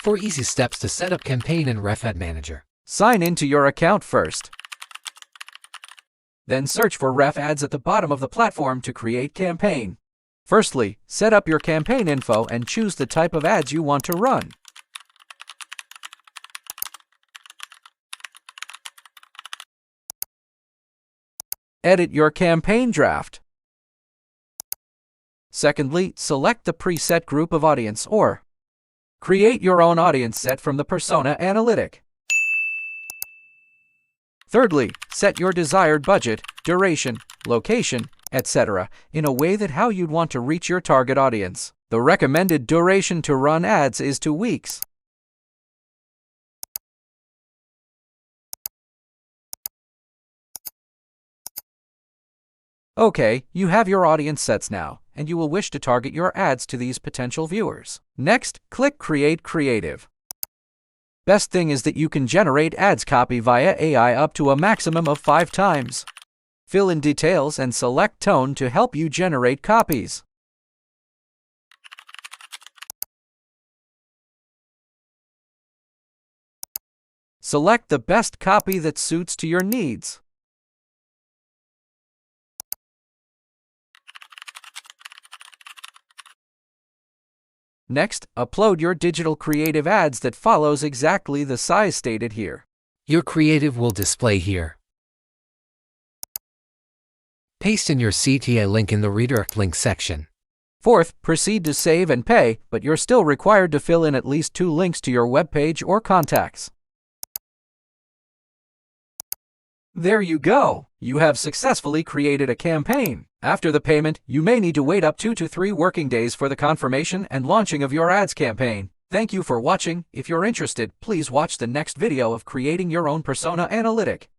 For easy steps to set up campaign in REV Ad Manager, sign into your account first. Then search for REV ads at the bottom of the platform to create campaign. Firstly, set up your campaign info and choose the type of ads you want to run. Edit your campaign draft. Secondly, select the preset group of audience or create your own audience set from the persona analytic. Thirdly, set your desired budget, duration, location, etc. in a way that how you'd want to reach your target audience. The recommended duration to run ads is 2 weeks. Okay, you have your audience sets now, and you will wish to target your ads to these potential viewers. Next, click Create Creative. Best thing is that you can generate ads copy via AI up to a maximum of 5 times. Fill in details and select tone to help you generate copies. Select the best copy that suits to your needs. Next, upload your digital creative ads that follows exactly the size stated here. Your creative will display here. Paste in your CTA link in the redirect link section. Fourth, proceed to save and pay, but you're still required to fill in at least 2 links to your web page or contacts. There you go! You have successfully created a campaign. After the payment, you may need to wait up 2 to 3 working days for the confirmation and launching of your ads campaign. Thank you for watching. If you're interested, please watch the next video of creating your own persona analytic.